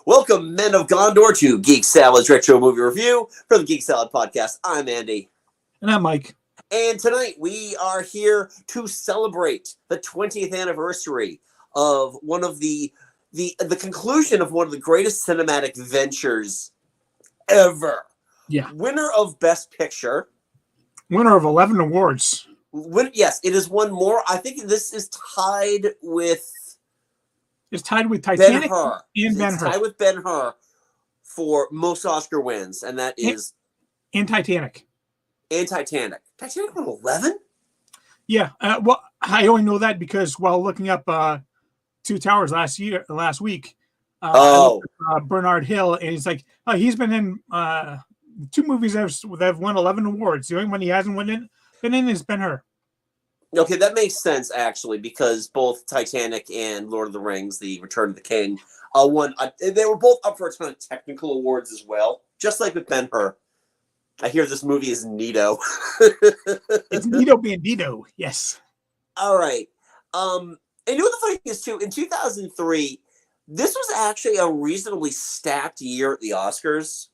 Welcome, men of Gondor, to Geek Salad's Retro Movie Review for the Geek Salad Podcast. I'm Andy. And I'm Mike. And tonight we are here to celebrate the 20th anniversary of one of the conclusion of one of the greatest cinematic ventures ever. Yeah. Winner of Best Picture. Winner of 11 awards. Yes, it is one more. I think this is tied with... It's tied with Titanic Ben-Hur. and Ben-Hur. It's tied with Ben-Hur for most Oscar wins, and that is... And Titanic. And Titanic. Titanic won 11? Yeah. Well, I only know that because while looking up Two Towers last week, I looked at, Bernard Hill, and he's like, he's been in two movies that have won 11 awards. The only one he hasn't been in is Ben-Hur. Okay, that makes sense, actually, because both Titanic and Lord of the Rings, The Return of the King, won. They were both up for a ton of technical awards as well, just like with Ben-Hur. I hear this movie is neato. It's neato bandito, yes. All right. And you know what the funny thing is, too? In 2003, this was actually a reasonably stacked year at the Oscars.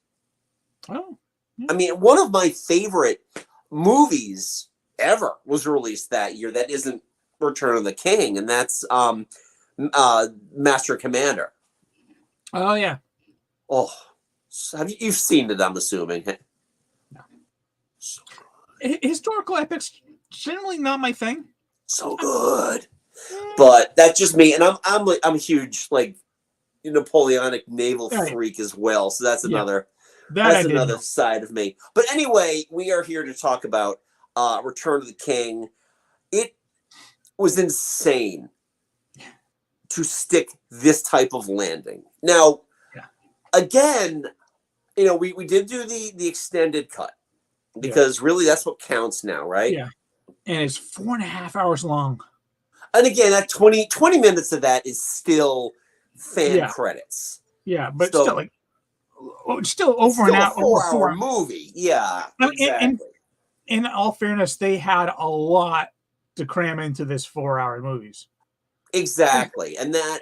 Oh. Yeah. I mean, one of my favorite movies ever was released that year that isn't Return of the King, and that's Master Commander. Oh, yeah. Oh, you've seen it, I'm assuming. No. So historical epics, generally not my thing. So good. But that's just me, and I'm a huge Napoleonic naval freak as well, so that's another side of me. But anyway, we are here to talk about Return of the King. It was insane to stick this type of landing. Now, again, we did do the extended cut because really that's what counts now, right? Yeah. And it's 4.5 hours long. And again, that 20 minutes of that is still fan credits. Yeah, but still over an hour. Over a 4 hour movie. Yeah, exactly. In all fairness, they had a lot to cram into this 4-hour movies. Exactly. And that,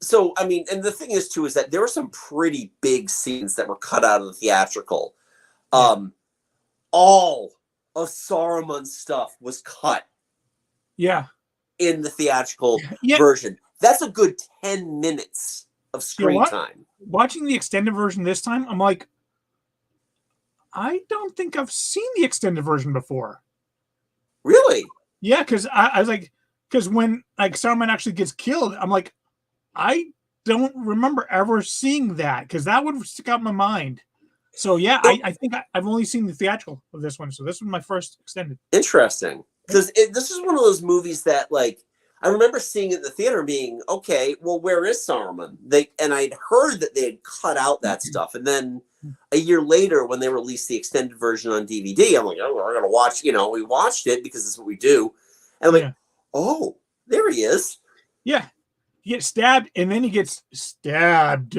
so, I mean, and the thing is, too, is that there were some pretty big scenes that were cut out of the theatrical. All of Saruman's stuff was cut. Yeah. In the theatrical version. That's a good 10 minutes of screen time. Watching the extended version this time, I'm like, I don't think I've seen the extended version before. Really? Yeah, because I was like, because when Saruman actually gets killed, I'm like, I don't remember ever seeing that because that would stick out in my mind. So yeah, I think I've only seen the theatrical of this one, so this was my first extended. Interesting, because this is one of those movies that I remember seeing it in the theater and being, okay, well, where is Saruman? And I'd heard that they had cut out that stuff. And then a year later, when they released the extended version on DVD, I'm like, oh, we're going to watch, we watched it because that's what we do. And I'm like, oh, there he is. Yeah. He gets stabbed and then he gets stabbed.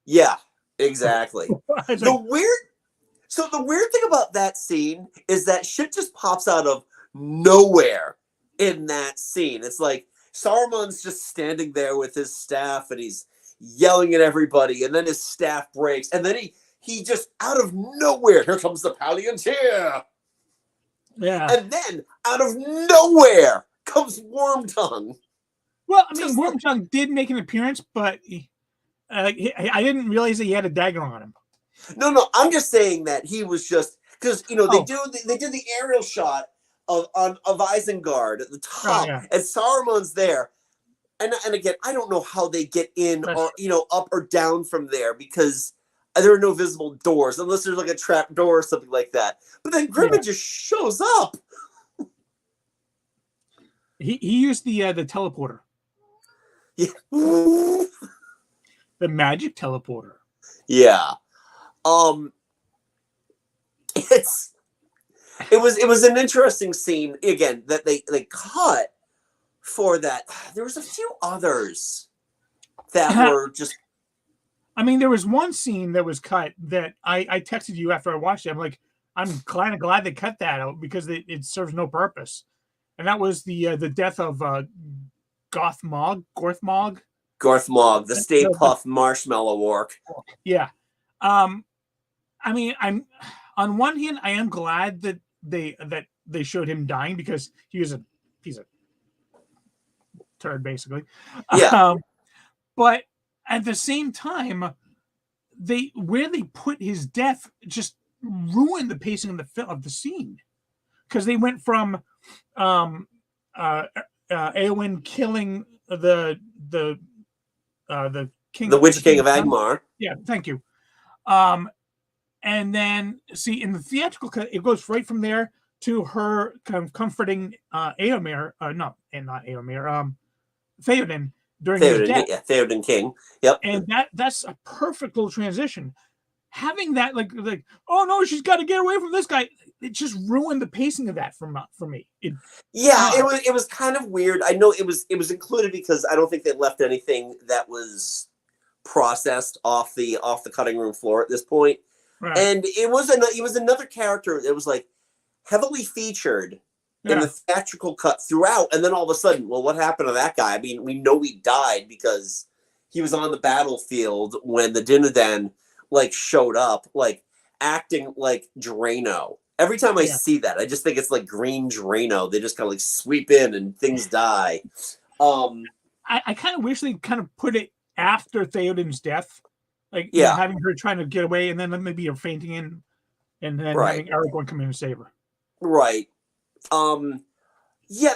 Yeah, exactly. The weird thing about that scene is that shit just pops out of nowhere. In that scene, it's like Saruman's just standing there with his staff and he's yelling at everybody, and then his staff breaks, and then he just out of nowhere, here comes the Palantir. Yeah. And then out of nowhere comes Wormtongue. Well, I mean, Wormtongue did make an appearance, but I didn't realize that he had a dagger on him. No, I'm just saying that he was just because they did the aerial shot of Isengard at the top, and Saruman's there, and again, I don't know how they get in or up or down from there because there are no visible doors unless there's a trap door or something like that. But then Grimmin just shows up. He used the teleporter. Yeah, the magic teleporter. Yeah, It was an interesting scene again that they cut for that. There was a few others that were just. I mean, there was one scene that was cut that I texted you after I watched it. I'm like, I'm kind of glad they cut that out because it serves no purpose, and that was the death of Gorthmog. Garth Mog, the Stay Puft Marshmallow Orc. Yeah. I mean, I'm on one hand, I am glad that they showed him dying because he was a piece of turd, basically. Yeah. But at the same time, where they put his death just ruined the pacing of the scene, because they went from Eowyn killing the king, the Witch King of Angmar. Yeah, thank you. And then see in the theatrical cut, it goes right from there to her kind of comforting Éomer, not Éomer, Theoden during his death. Yeah, Theoden King. Yep. And that's a perfect little transition. Having that like oh no, she's got to get away from this guy. It just ruined the pacing of that for me. It was kind of weird. I know it was included because I don't think they left anything that was processed off the cutting room floor at this point. Right. And it was another character that was like heavily featured in the theatrical cut throughout, and then all of a sudden, well, what happened to that guy? I mean, we know he died because he was on the battlefield when the Dunedain like showed up, like acting like Drano. Every time I see that, I just think it's like green Drano. They just kind of like sweep in and things die. I kind of wish they kind of put it after Theoden's death. Like, you know, having her trying to get away, and then maybe you're fainting in, and then having Aragorn come in and save her. Right. The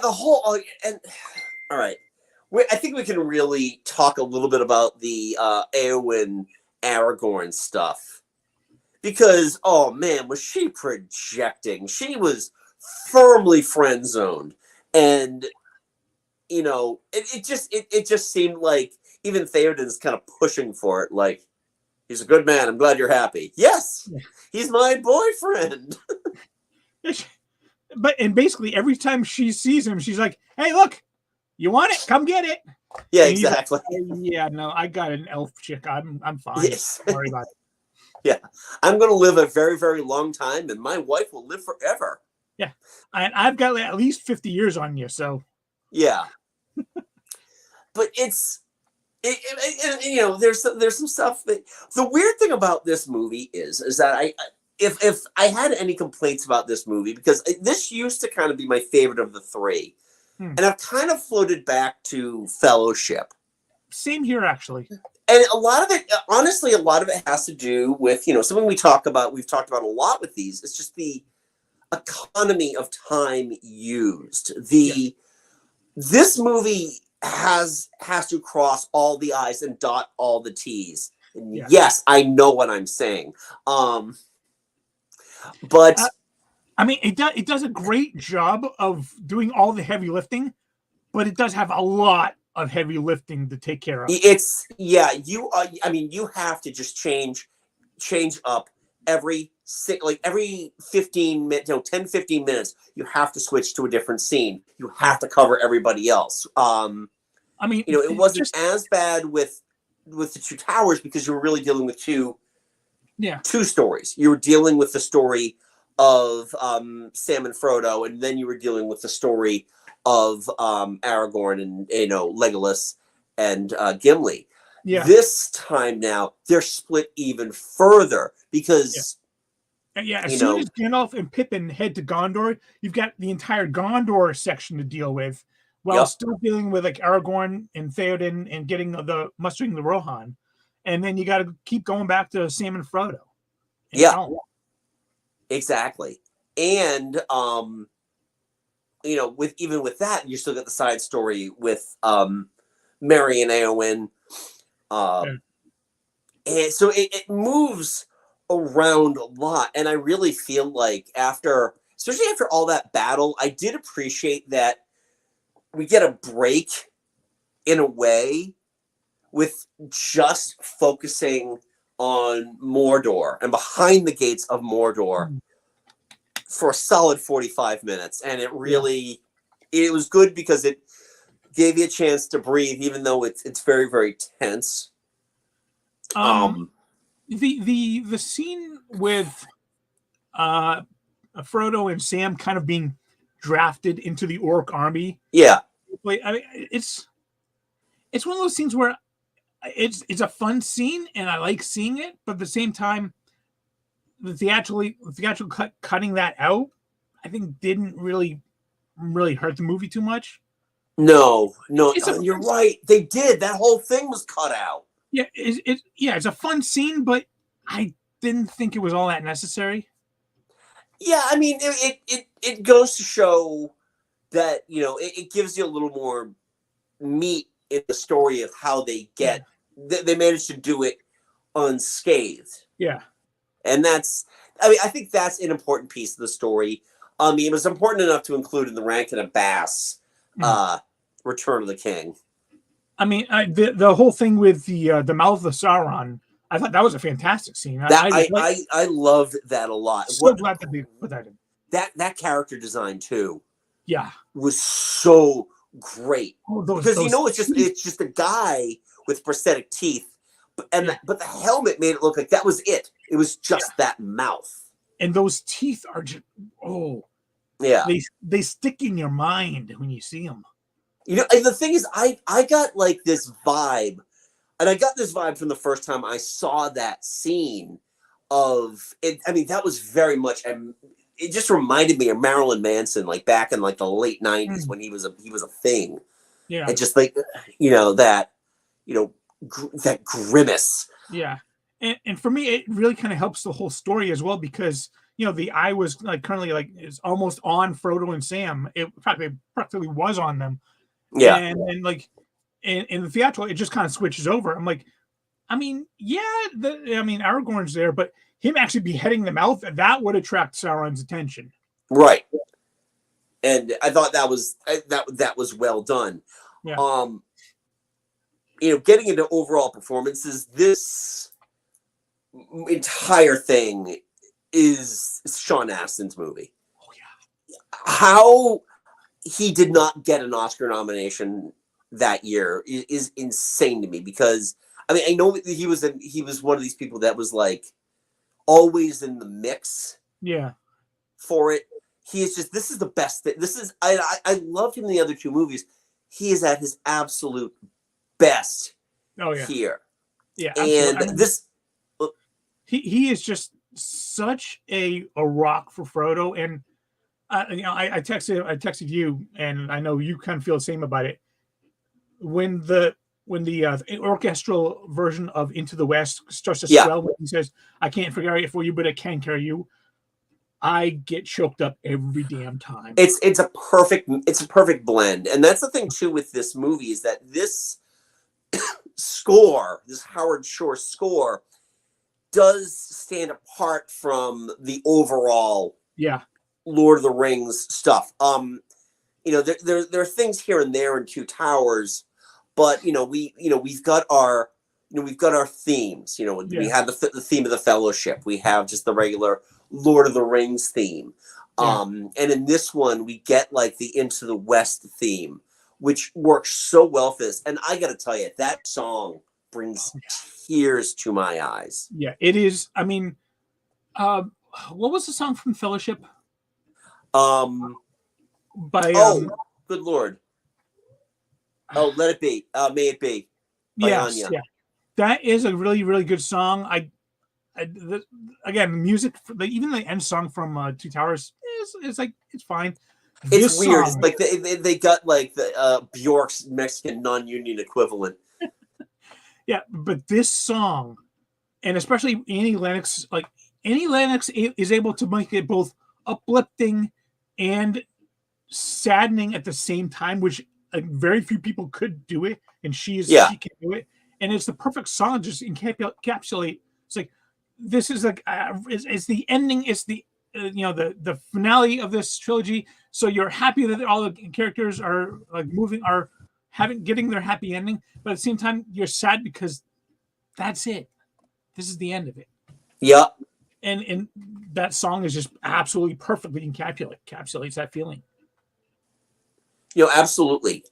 whole and all right. I think we can really talk a little bit about the Éowyn Aragorn stuff, because oh man, was she projecting? She was firmly friend zoned, and you know, it just seemed like even Theoden's kind of pushing for it, like. He's a good man. I'm glad you're happy. Yes, he's my boyfriend. And basically every time she sees him, she's like, "Hey, look, you want it? Come get it." Yeah, and exactly. Like, yeah, no, I got an elf chick. I'm fine. Yes. Don't worry about it. Yeah, I'm gonna live a very, very long time, and my wife will live forever. Yeah, and I've got at least 50 years on you, so. Yeah, but it's. You know, there's some stuff that the weird thing about this movie is that if I had any complaints about this movie, because this used to kind of be my favorite of the three, and I've kind of floated back to Fellowship. Same here, actually. And a lot of it, honestly, has to do with, you know, something we've talked about a lot with these. It's just the economy of time used. This movie has to cross all the I's and dot all the T's. And yes, I know what I'm saying. But I mean, it does a great job of doing all the heavy lifting, but it does have a lot of heavy lifting to take care of. You have to just change up every 15 minutes, 10, 15 minutes, you have to switch to a different scene. You have to cover everybody else. I mean, you know, it wasn't as bad with the Two Towers because you were really dealing with two stories. You were dealing with the story of Sam and Frodo, and then you were dealing with the story of Aragorn and, you know, Legolas and Gimli. Yeah. This time now, they're split even further because... as soon as Gandalf and Pippin head to Gondor, you've got the entire Gondor section to deal with, while still dealing with like Aragorn and Theoden and getting mustering the Rohan, and then you got to keep going back to Sam and Frodo. Exactly. And you know, with that, you still got the side story with Merry and Éowyn, and so it moves around a lot, and I really feel like especially after all that battle, I did appreciate that we get a break in a way with just focusing on Mordor and behind the gates of Mordor for a solid 45 minutes, and it was good because it gave you a chance to breathe, even though it's very, very tense. The scene with Frodo and Sam kind of being drafted into the orc army. Yeah. I mean, it's one of those scenes where it's a fun scene, and I like seeing it. But at the same time, the theatrical cutting that out, I think didn't really hurt the movie too much. No, you're right. They did. That whole thing was cut out. Yeah, it's a fun scene, but I didn't think it was all that necessary. Yeah, I mean, it goes to show that, you know, it gives you a little more meat in the story of how they get they managed to do it unscathed. Yeah. And that's, I mean, I think that's an important piece of the story. I mean, it was important enough to include in the Rankin and Bass Return of the King. I mean, the whole thing with the mouth of Sauron, I thought that was a fantastic scene. I loved that a lot. So glad that they put that in. That character design too. Yeah, was so great because those it's just a guy with prosthetic teeth, but the helmet made it look like that was it. It was just that mouth, and those teeth are just they stick in your mind when you see them. You know, and the thing is, I got like this vibe, and I got this vibe from the first time I saw that scene of it. I mean, that was very much. It just reminded me of Marilyn Manson, like back in like the late '90s when he was a thing. Yeah, and just like that grimace. Yeah, and for me, it really kind of helps the whole story as well because the eye was like currently like is almost on Frodo and Sam. It practically was on them. Yeah, and like in the theatrical, it just kind of switches over. I'm like, I mean, Aragorn's there, but him actually beheading the mouth, that would attract Sauron's attention. Right. And I thought that was well done. Yeah. Getting into overall performances, this entire thing is Sean Astin's movie. Oh yeah. How he did not get an Oscar nomination that year is insane to me because I mean I know he was one of these people that was like always in the mix. Yeah. For it. He is just, this is the best thing. This is, I loved him in the other two movies. He is at his absolute best here. Yeah. And I mean, he is just such a rock for Frodo. And, I texted you, and I know you kind of feel the same about it. When the orchestral version of Into the West starts to swell, when he says, "I can't carry it for you, but I can carry you," I get choked up every damn time. It's a perfect blend, and that's the thing too with this movie is that this score, this Howard Shore score, does stand apart from the overall Lord of the Rings stuff. There are things here and there in Two Towers, but we've got our themes. We have the theme of the Fellowship. We have just the regular Lord of the Rings theme. And in this one, we get like the Into the West theme, which works so well for this. And I got to tell you, that song brings tears to my eyes. Yeah, it is. I mean, what was the song from Fellowship? Good Lord. Oh, Let It Be. May It Be. Yes, yeah. That is a really, really good song. Again, music, even the end song from Two Towers is like, it's fine. It's weird. It's like they got like the Bjork's Mexican non-union equivalent. Yeah, but this song, and especially Annie Lennox, is able to make it both uplifting and saddening at the same time, which very few people could do it, and she can do it. And it's the perfect song, just encapsulate. It's like, this is like it's the ending. It's the the finale of this trilogy. So you're happy that all the characters are like getting their happy ending, but at the same time you're sad because that's it. This is the end of it. Yeah. And that song is just absolutely perfectly encapsulates that feeling. Absolutely.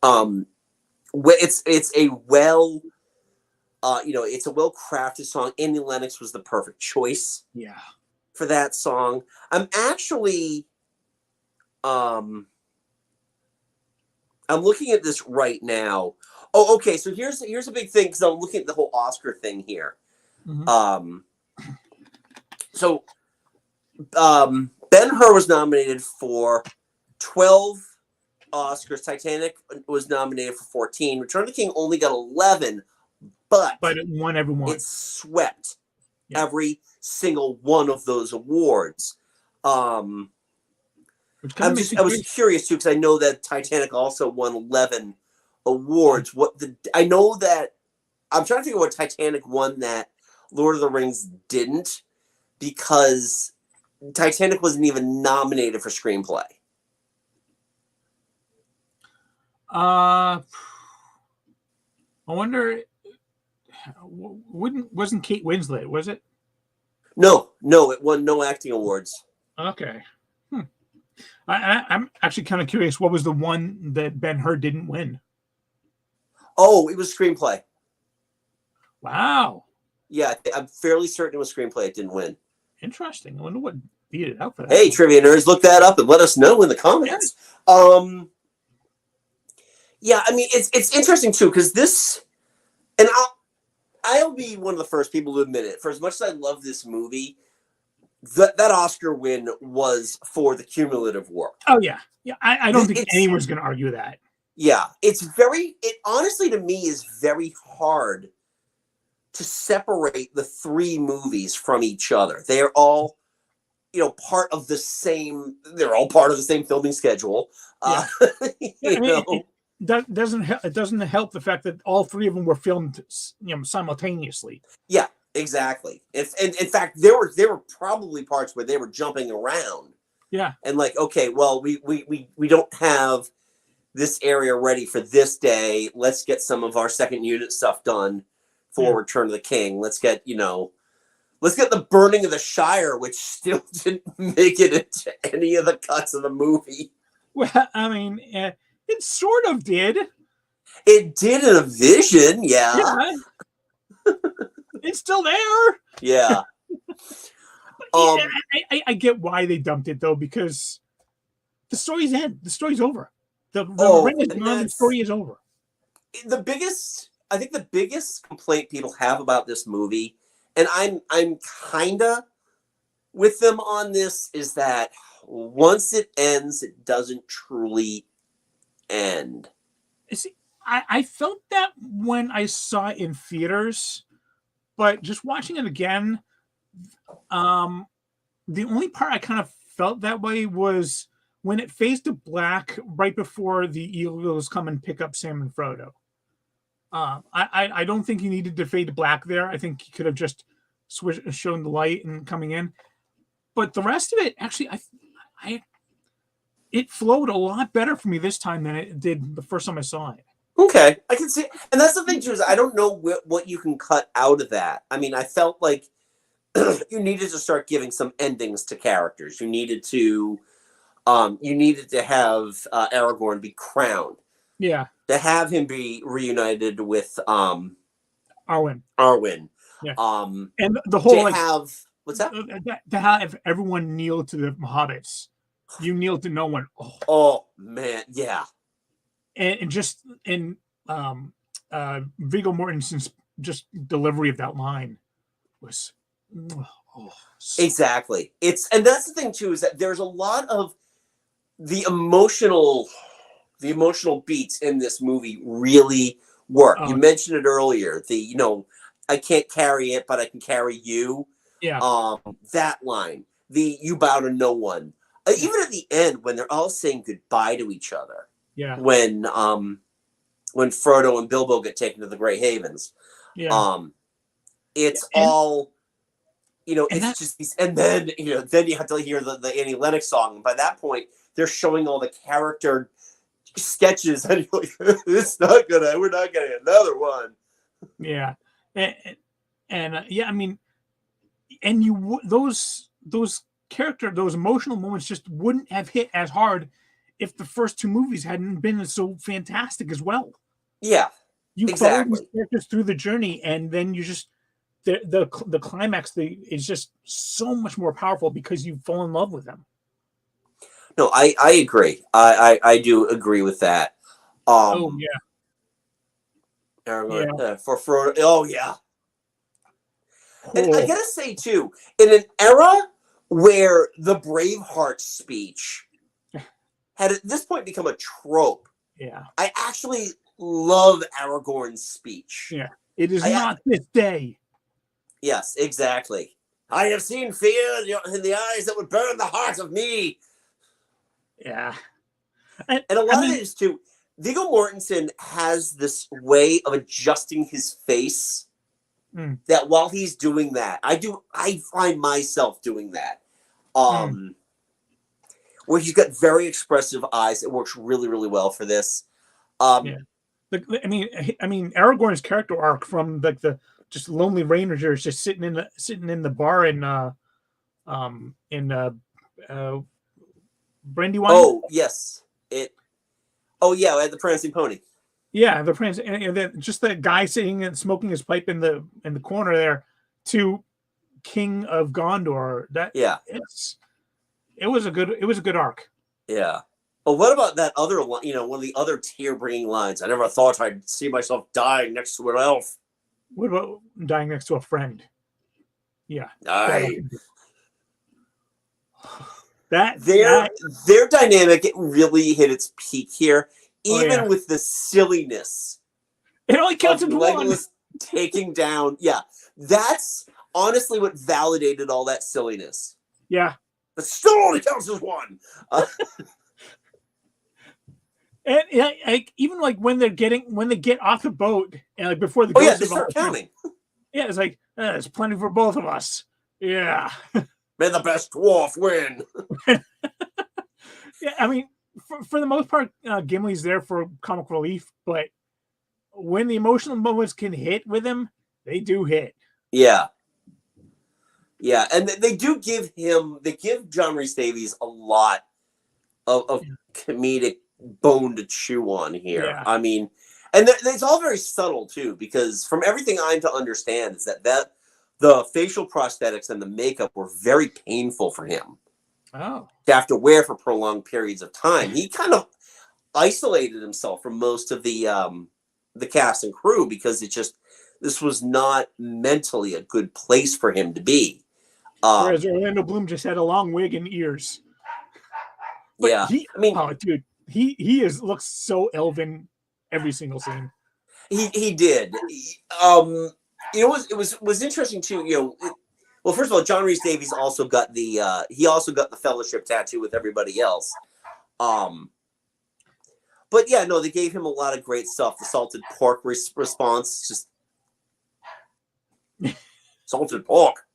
It's a well. It's a well-crafted song. Annie Lennox was the perfect choice. Yeah. For that song. I'm actually, I'm looking at this right now. Oh, okay. So here's a big thing because I'm looking at the whole Oscar thing here. Mm-hmm. So Ben-Hur was nominated for 12 Oscars. Titanic was nominated for 14. Return of the King only got 11, but it won every one. It swept every single one of those awards. I was curious too because I know that Titanic also won 11 awards. I know that I'm trying to figure out what Titanic won that Lord of the Rings didn't, because Titanic wasn't even nominated for screenplay. I wonder. Wasn't Kate Winslet? Was it? No, it won no acting awards. Okay. I'm actually kind of curious. What was the one that Ben-Hur didn't win? Oh, it was screenplay. Wow. Yeah, I'm fairly certain it was screenplay. It didn't win. Interesting. I wonder what beat it out for that. Hey, trivia nerds, look that up and let us know in the comments. Yeah, I mean, it's interesting too because this, and I'll be one of the first people to admit it. For as much as I love this movie, that Oscar win was for the cumulative work. Oh yeah. I don't think anyone's going to argue that. Yeah, it honestly to me is very hard to separate the three movies from each other. They are all, part of the same. They're all part of the same filming schedule. Yeah. It doesn't help the fact that all three of them were filmed, simultaneously. Yeah, exactly. In fact, there were probably parts where they were jumping around. Yeah. And like, okay, well, we don't have this area ready for this day. Let's get some of our second unit stuff done for Return of the King. Let's get the burning of the Shire, which still didn't make it into any of the cuts of the movie. Well, I mean, it sort of did. It did in a vision, yeah. It's still there. Yeah. I get why they dumped it though, because the story's end. The story's over. The story is over. I think the biggest complaint people have about this movie, and I'm kinda with them on this, is that once it ends, it doesn't truly end. See, I felt that when I saw it in theaters, but just watching it again, the only part I kind of felt that way was when it fades to black right before the Eagles come and pick up Sam and Frodo. I don't think you needed to fade to black there. I think you could have just shown the light and coming in. But the rest of it, actually, it flowed a lot better for me this time than it did the first time I saw it. Okay, I can see, and that's the thing too, is I don't know what you can cut out of that. I mean, I felt like you needed to start giving some endings to characters. You needed to have Aragorn be crowned. Yeah. To have him be reunited with Arwen. Yeah. And the whole what's that? To have everyone kneel to the hobbits. You kneel to no one. Oh man, yeah. And Viggo Mortensen's just delivery of that line was exactly. And that's the thing too, is that there's a lot of the emotional beats in this movie really work. You mentioned it earlier. I can't carry it, but I can carry you. Yeah. That line. You bow to no one. Even at the end when they're all saying goodbye to each other. Yeah. When Frodo and Bilbo get taken to the Grey Havens. Yeah. It's all, it's just these, and then you have to hear the Annie Lennox song. And by that point, they're showing all the character sketches, and you're like, we're not getting another one. Yeah. And I mean, and those emotional moments just wouldn't have hit as hard if the first two movies hadn't been so fantastic as well. Yeah, you follow these characters through the journey, and then you just the climax is just so much more powerful because you fall in love with them. No, I agree. I do agree with that. Oh yeah. Aragorn for Frodo. Oh yeah. And I Cool. gotta say too, in an era where the Braveheart speech had at this point become a trope, Yeah. I actually love Aragorn's speech. Yeah. It is not this day. Yes, exactly. I have seen fear in the eyes that would burn the heart of me. Yeah. And a lot of it is too, Viggo Mortensen has this way of adjusting his face that while he's doing that, I find myself doing that. Where he's got very expressive eyes. It works really, really well for this. I mean, Aragorn's character arc from like the just Lonely Ranger is just sitting in the bar in Brandywine. Oh yes, Oh yeah, at the Prancing Pony. Yeah, the prince, and then just the guy sitting and smoking his pipe in the corner there, to King of Gondor. It was a good arc. Yeah. Well, what about that other one? One of the other tear-bringing lines. I never thought I'd see myself dying next to an elf. What about dying next to a friend? Yeah. Their dynamic, it really hit its peak here. Even with the silliness. It only counts as Legolas taking down. Yeah. That's honestly what validated all that silliness. Yeah. But still only counts as one. And even like when they get off the boat and like before the they start counting. Yeah, it's like there's plenty for both of us. Yeah. May the best dwarf win. Yeah, I mean, for the most part, Gimli's there for comic relief, but when the emotional moments can hit with him, they do hit. Yeah. Yeah, and they give John Rhys-Davies a lot of comedic bone to chew on here. Yeah. I mean, and it's all very subtle too, because from everything I'm to understand is that the facial prosthetics and the makeup were very painful for him. Oh. To have to wear for prolonged periods of time. He kind of isolated himself from most of the cast and crew because this was not mentally a good place for him to be. Whereas Orlando Bloom just had a long wig and ears. But he looks so elven every single scene. He did. It was interesting too. Well, first of all, John Rhys-Davies also got the Fellowship tattoo with everybody else. But yeah, no, they gave him a lot of great stuff. The salted pork response, just salted pork.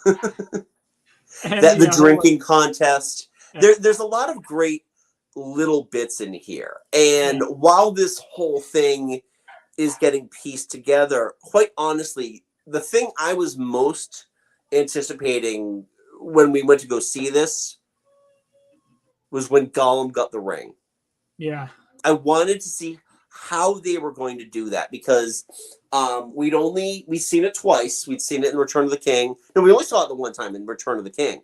The drinking contest. There's a lot of great little bits in here. And while this whole thing is getting pieced together, quite honestly, the thing I was most anticipating when we went to go see this was when Gollum got the ring. Yeah. I wanted to see how they were going to do that because we'd seen it twice. We'd seen it in Return of the King. No, we only saw it the one time in Return of the King.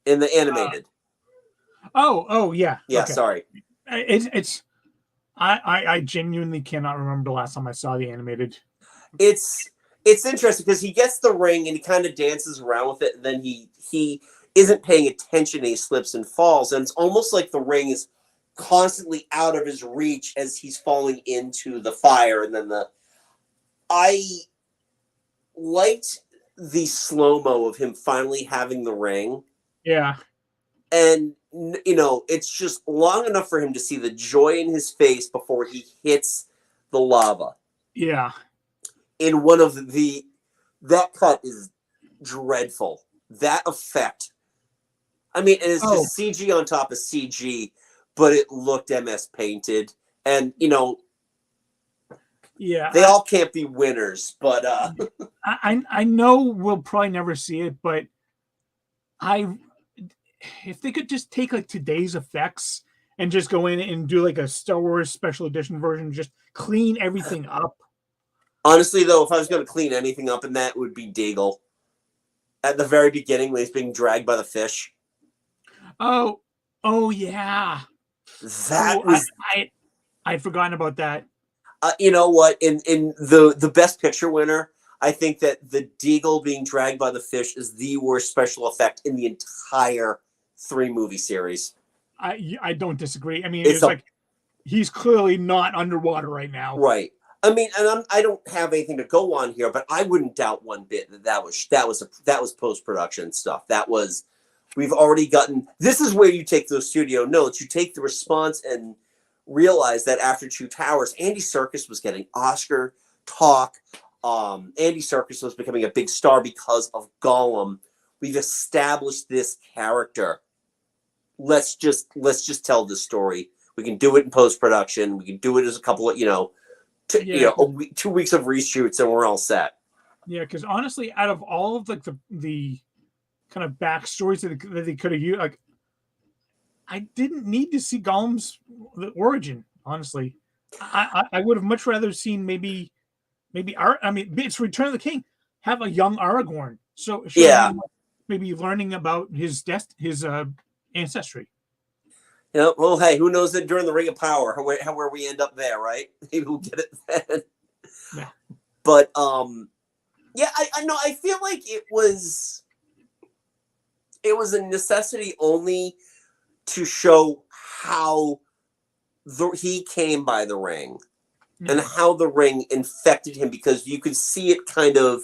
In the animated. Yeah. Yeah, okay. Sorry. I genuinely cannot remember the last time I saw the animated. It's interesting because he gets the ring and he kind of dances around with it, and then he isn't paying attention and he slips and falls, and it's almost like the ring is constantly out of his reach as he's falling into the fire. And then I liked the slow-mo of him finally having the ring. Yeah. And, it's just long enough for him to see the joy in his face before he hits the lava. Yeah. In one of that cut is dreadful. That effect. I mean, it's just CG on top of CG, but it looked MS painted. And, yeah, they all can't be winners, but I know we'll probably never see it, but if they could just take like today's effects and just go in and do like a Star Wars special edition version, just clean everything up. Honestly, though, if I was going to clean anything up in that, it would be Deagle. At the very beginning, when he's being dragged by the fish. Oh yeah. That was... I'd forgotten about that. You know what? In the Best Picture winner, I think that the Deagle being dragged by the fish is the worst special effect in the entire 3-movie series. I don't disagree. I mean, it's like he's clearly not underwater right now. Right. I mean, and I don't have anything to go on here, but I wouldn't doubt one bit that was post-production stuff. We've already gotten. This is where you take those studio notes. You take the response and realize that after Two Towers, Andy Serkis was getting Oscar talk. Andy Serkis was becoming a big star because of Gollum. We've established this character. Let's just tell this story. We can do it in post-production. We can do it as a couple of 2 weeks of reshoots, and we're all set. Yeah, because honestly, out of all of like the kind of backstories that they could have used, like I didn't need to see Gollum's origin. Honestly, I would have much rather seen maybe it's Return of the King. Have a young Aragorn, so him, maybe learning about his ancestry. Yeah, well, hey, who knows that during the Ring of Power, where we end up there, right? Maybe we'll get it then. Yeah. But I know. I feel like it was a necessity only to show how he came by the ring and how the ring infected him, because you could see it kind of.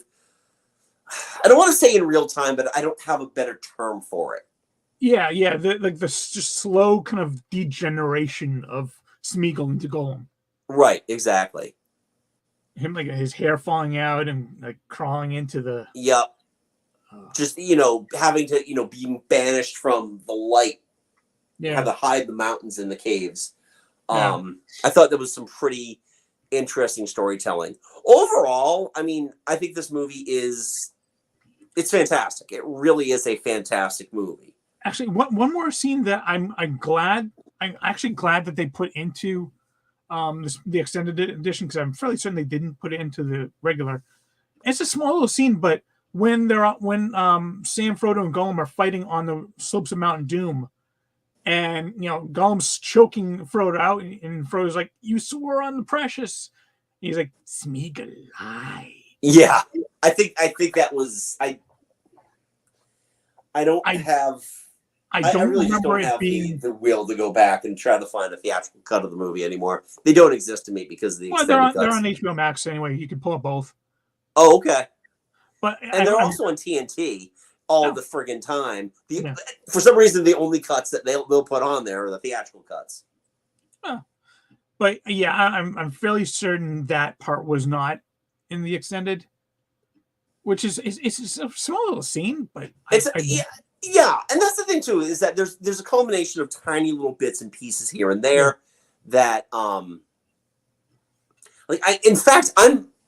I don't want to say in real time, but I don't have a better term for it. Yeah, the just slow kind of degeneration of Smeagol into Gollum. Right, exactly. Him like his hair falling out and like crawling into the. Yep. Just having to being banished from the light. Yeah. Have to hide the mountains in the caves. I thought there was some pretty interesting storytelling. Overall, I mean, I think this movie it's fantastic. It really is a fantastic movie. Actually, one more scene that I'm actually glad that they put into the extended edition, because I'm fairly certain they didn't put it into the regular. It's a small little scene, but when Sam, Frodo, and Gollum are fighting on the slopes of Mount Doom, and Gollum's choking Frodo out, and Frodo's like, "You swore on the precious." He's like, "Smeagol lied." Yeah, I think that was I don't really just don't have the will to go back and try to find a theatrical cut of the movie anymore. They don't exist to me because of the extended cuts. They're on HBO Max anyway. You can pull up both. Oh, okay. But they're also on TNT all the friggin' time. For some reason, the only cuts that they'll put on there are the theatrical cuts. But yeah, I'm fairly certain that part was not in the extended, which is it's a small little scene, but yeah, and that's the thing too, is that there's a culmination of tiny little bits and pieces here and there that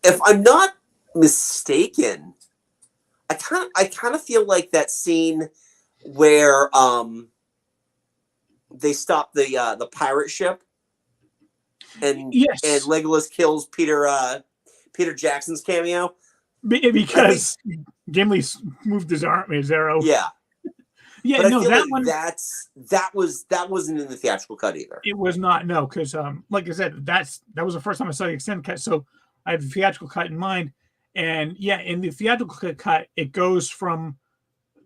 if I'm not mistaken, I kind of feel like that scene where they stop the pirate ship and Legolas kills Peter Jackson's cameo because Gimli moved his arrow. Yeah. Yeah, but no, I feel that like one that wasn't in the theatrical cut either. It was not, no, because like I said, that was the first time I saw the extended cut, so I had the theatrical cut in mind, and in the theatrical cut, it goes from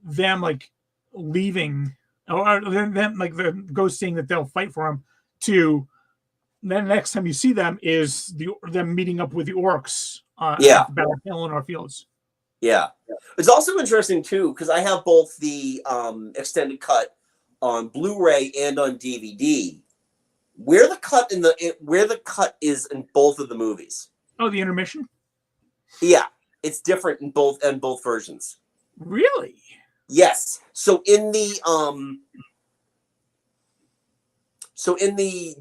them like leaving, or them like the ghost saying that they'll fight for him, to then the next time you see them is them meeting up with the orcs at the Battle of Pelennor Fields. Yeah. It's also interesting too, because I have both the extended cut on Blu-ray and on DVD. Where the cut is in both of the movies. Oh, the intermission? Yeah, it's different in both versions. Really? Yes. So in the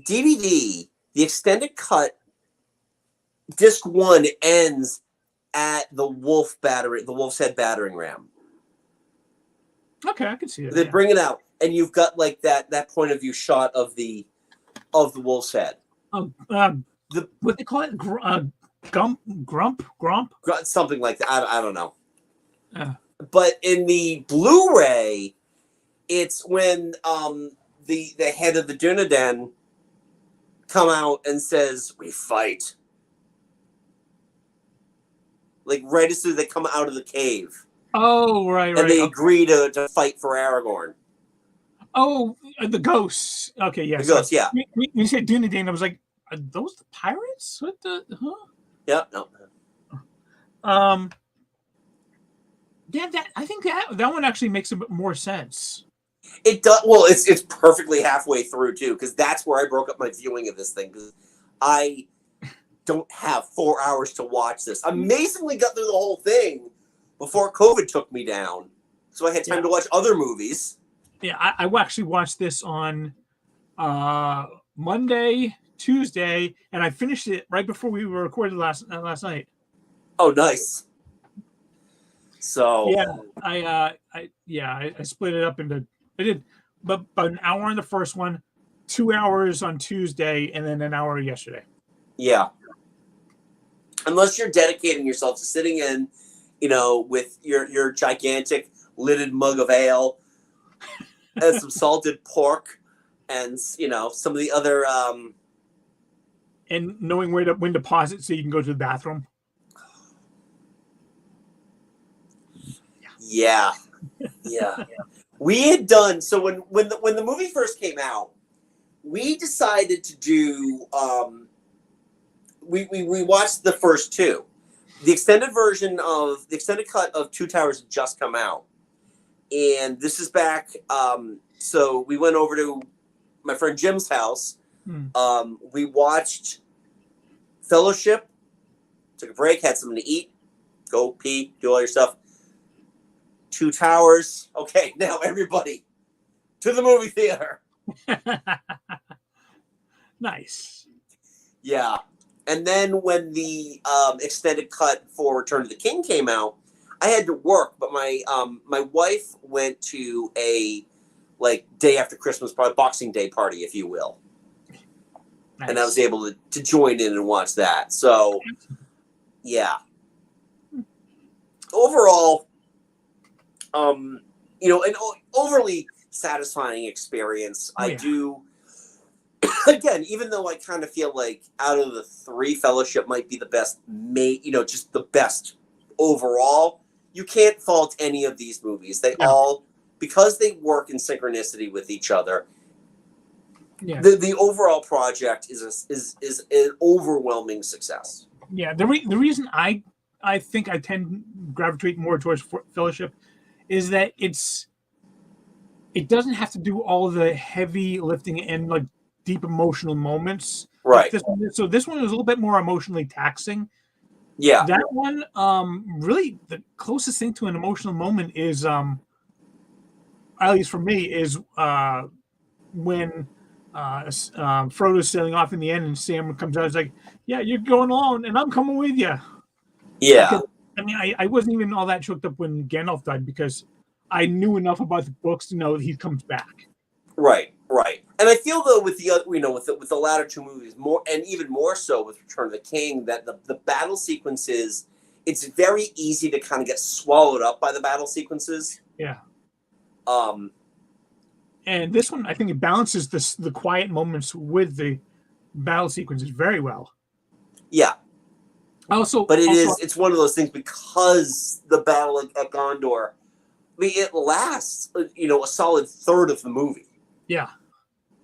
DVD, the extended cut, disc 1 ends at the Wolf's Head battering ram. Okay, I can see it. They bring it out, and you've got like that point of view shot of the Wolf's Head. What they call it? Grump? Something like that. I don't know. But in the Blu-ray, it's when the head of the Dunedain come out and says, "We fight like right as soon as they come out of the cave. Oh, right. And they agree to fight for Aragorn. Oh, the ghosts. Okay, yes. The ghosts, yeah. When you said Dunedain, I was like, are those the pirates? What the? Huh? Yeah, no. Yeah, I think that one actually makes a bit more sense. It does. Well, it's perfectly halfway through too, because that's where I broke up my viewing of this thing. Because I don't have 4 hours to watch this. I amazingly got through the whole thing before COVID took me down, so I had time to watch other movies. Yeah, I actually watched this on Monday, Tuesday, and I finished it right before we were recorded last night. Oh, nice. So yeah, I split it up into I did about an hour on the first one, 2 hours on Tuesday, and then an hour yesterday. Yeah. Unless you're dedicating yourself to sitting in, with your gigantic lidded mug of ale and some salted pork and, some of the other... and knowing when to pause it so you can go to the bathroom. Yeah. We had done... So when the movie first came out, we decided to do... We watched the first two. The extended cut of Two Towers had just come out. And this is back. So we went over to my friend Jim's house. We watched Fellowship, took a break, had something to eat, go pee, do all your stuff. Two Towers. Okay, now everybody to the movie theater. Nice. Yeah. And then when the extended cut for Return of the King came out, I had to work, but my wife went to a day after Christmas party, Boxing Day party, if you will. Nice. And I was able to join in and watch that. So, yeah. Overall, an overly satisfying experience. Oh, yeah. I do. Again, even though I kind of feel like out of the three, Fellowship might be the best, just the best overall, you can't fault any of these movies. They all, because they work in synchronicity with each other, the overall project is an overwhelming success. Yeah, the reason I think I tend to gravitate more towards Fellowship is that it doesn't have to do all the heavy lifting and deep emotional moments. Right. This one was a little bit more emotionally taxing. Yeah. That one, really the closest thing to an emotional moment is, at least for me, is when Frodo's sailing off in the end and Sam comes out. It's like, yeah, you're going alone and I'm coming with you. Yeah. Because, I wasn't even all that choked up when Gandalf died because I knew enough about the books to know that he comes back. Right. And I feel though with the with the latter two movies more, and even more so with Return of the King, that the battle sequences, it's very easy to kind of get swallowed up by the battle sequences. Yeah. And this one, I think it balances the quiet moments with the battle sequences very well. Yeah. It's one of those things because the battle at Gondor, it lasts, a solid third of the movie. Yeah.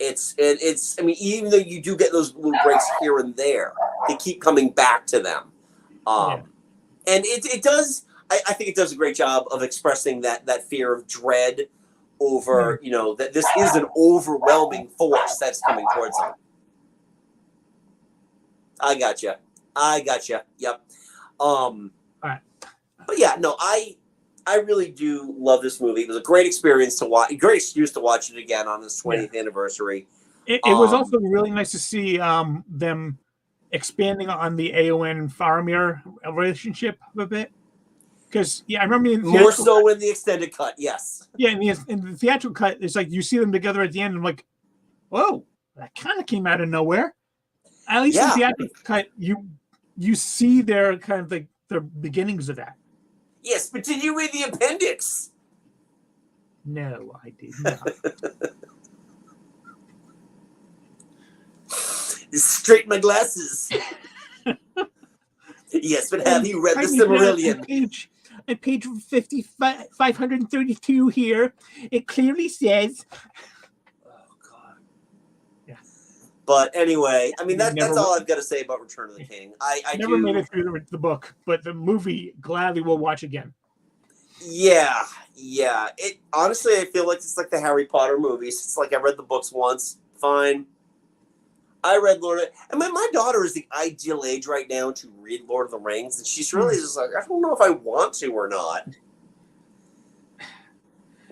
It's even though you do get those little breaks here and there, they keep coming back to them. And it does, I think it does a great job of expressing that fear of dread over, that this is an overwhelming force that's coming towards them. I gotcha. Yep. All right. But yeah, no, I really do love this movie. It was a great experience to watch, a great excuse to watch it again on this 20th anniversary. It was also really nice to see them expanding on the Eowyn and Faramir relationship a bit. Because, I remember more so in the extended cut, yes. Yeah, in the theatrical cut, it's like you see them together at the end, and I'm like, whoa, that kind of came out of nowhere. At least in the theatrical cut, you see their kind of their beginnings of that. Yes, but did you read the appendix? No, I did not. Straighten my glasses. Yes, but have you read the Silmarillion? At page 532 here, it clearly says. Oh God. Yeah. But anyway, I mean that's all I've got to say about Return of the King. I never made it through the book, but the movie gladly will watch again. Yeah. It honestly, I feel like it's like the Harry Potter movies. It's like I read the books once, fine. I read Lord of my daughter is the ideal age right now to read Lord of the Rings, and she's really just like, I don't know if I want to or not.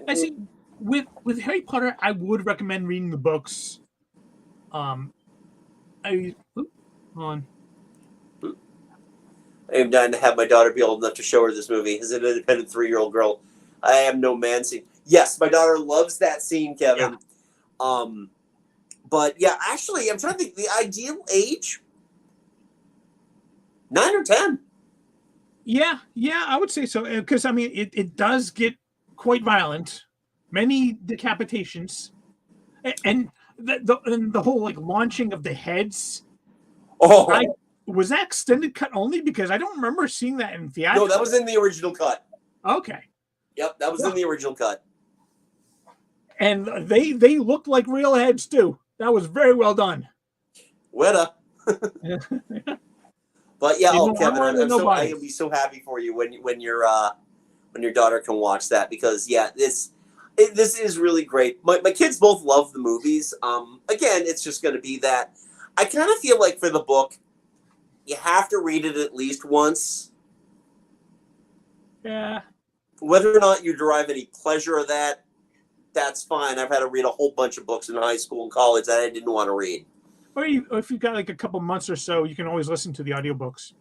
I see. With Harry Potter, I would recommend reading the books. Hold on. I am dying to have my daughter be old enough to show her this movie. As an independent 3-year-old girl, I am no man scene. Yes, my daughter loves that scene, Kevin. Yeah. But yeah, actually, I'm trying to think the ideal age. 9 or 10. Yeah, I would say so. Because I mean, it does get quite violent. Many decapitations, and the whole like launching of the heads. Oh, was that extended cut only? Because I don't remember seeing that in theater. No, that was in the original cut. Okay. Yep, that was in the original cut. And they looked like real heads too. That was very well done. Weta. But yeah, Kevin, I will be so happy for you when your daughter can watch that, because yeah, this is really great. My kids both love the movies. Again, it's just going to be that I kind of feel like for the book, you have to read it at least once. Yeah. Whether or not you derive any pleasure of that, that's fine. I've had to read a whole bunch of books in high school and college that I didn't want to read. Or if you've got like a couple months or so, you can always listen to the audiobooks.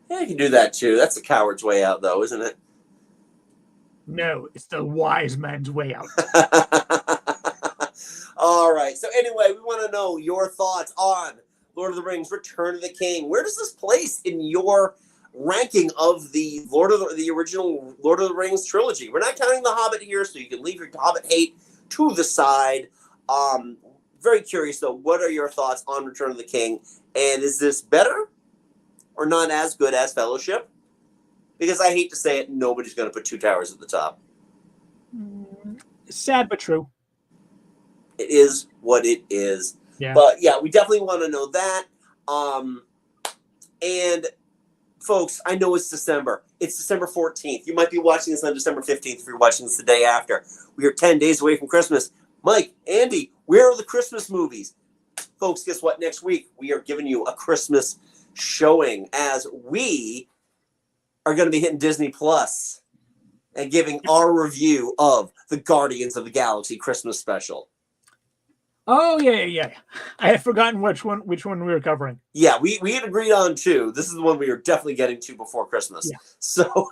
Yeah, you can do that too. That's the coward's way out, though, isn't it? No, it's the wise man's way out. All right. So anyway, we want to know your thoughts on Lord of the Rings: Return of the King. Where does this place in your ranking of the the original Lord of the Rings trilogy? We're not counting the Hobbit here, so you can leave your Hobbit hate to the side. Very curious though, what are your thoughts on Return of the King? And is this better or not as good as Fellowship? Because I hate to say it, nobody's going to put Two Towers at the top. Sad but true. It is what it is. Yeah. But yeah, we definitely want to know that. And folks, I know it's December. It's December 14th. You might be watching this on December 15th if you're watching this the day after. We are 10 days away from Christmas. Mike, Andy, where are the Christmas movies? Folks, guess what? Next week, we are giving you a Christmas showing as we are going to be hitting Disney Plus and giving our review of the Guardians of the Galaxy Christmas special. Oh, yeah. I had forgotten which one we were covering. Yeah, we had agreed on two. This is the one we are definitely getting to before Christmas. Yeah. So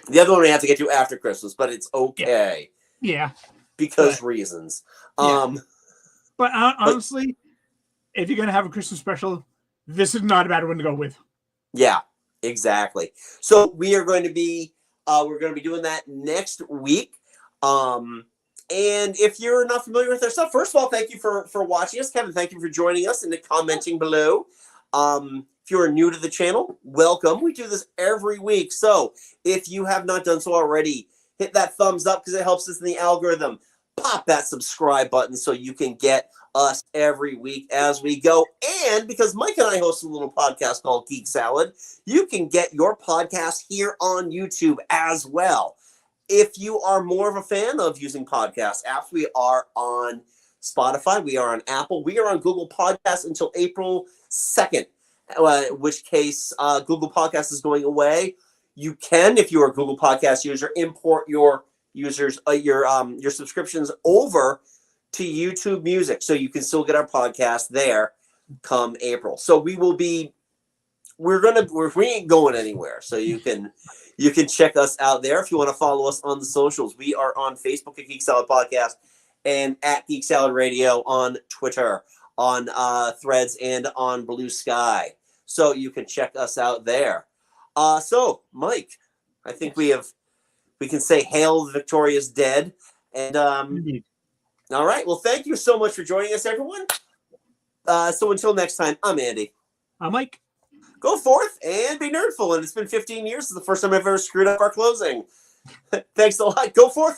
the other one we have to get to after Christmas, but it's okay. Yeah. Because reasons. Yeah. But honestly, if you're going to have a Christmas special, this is not a bad one to go with. Yeah, exactly. So we are going to be doing that next week. And if you're not familiar with our stuff, first of all, thank you for watching us. Kevin, thank you for joining us and commenting below. If you're new to the channel, welcome. We do this every week. So if you have not done so already, hit that thumbs up because it helps us in the algorithm. Pop that subscribe button so you can get us every week as we go. And because Mike and I host a little podcast called Geek Salad, you can get your podcast here on YouTube as well. If you are more of a fan of using podcast apps, we are on Spotify, we are on Apple, we are on Google Podcasts until April 2nd, in which case Google Podcasts is going away. You can, if you're a Google Podcast user, import your your subscriptions over to YouTube Music, so you can still get our podcast there come April. So we ain't going anywhere. So you can check us out there. If you want to follow us on the socials, we are on Facebook at Geek Salad Podcast and at Geek Salad Radio on Twitter, on Threads, and on Blue Sky. So you can check us out there. So Mike, I think we can say hail the victorious dead. And all right. Well, thank you so much for joining us, everyone. So until next time, I'm Andy. I'm Mike. go forth and be nerdful. And it's been 15 years. It's the first time I've ever screwed up our closing. Thanks a lot. Go forth.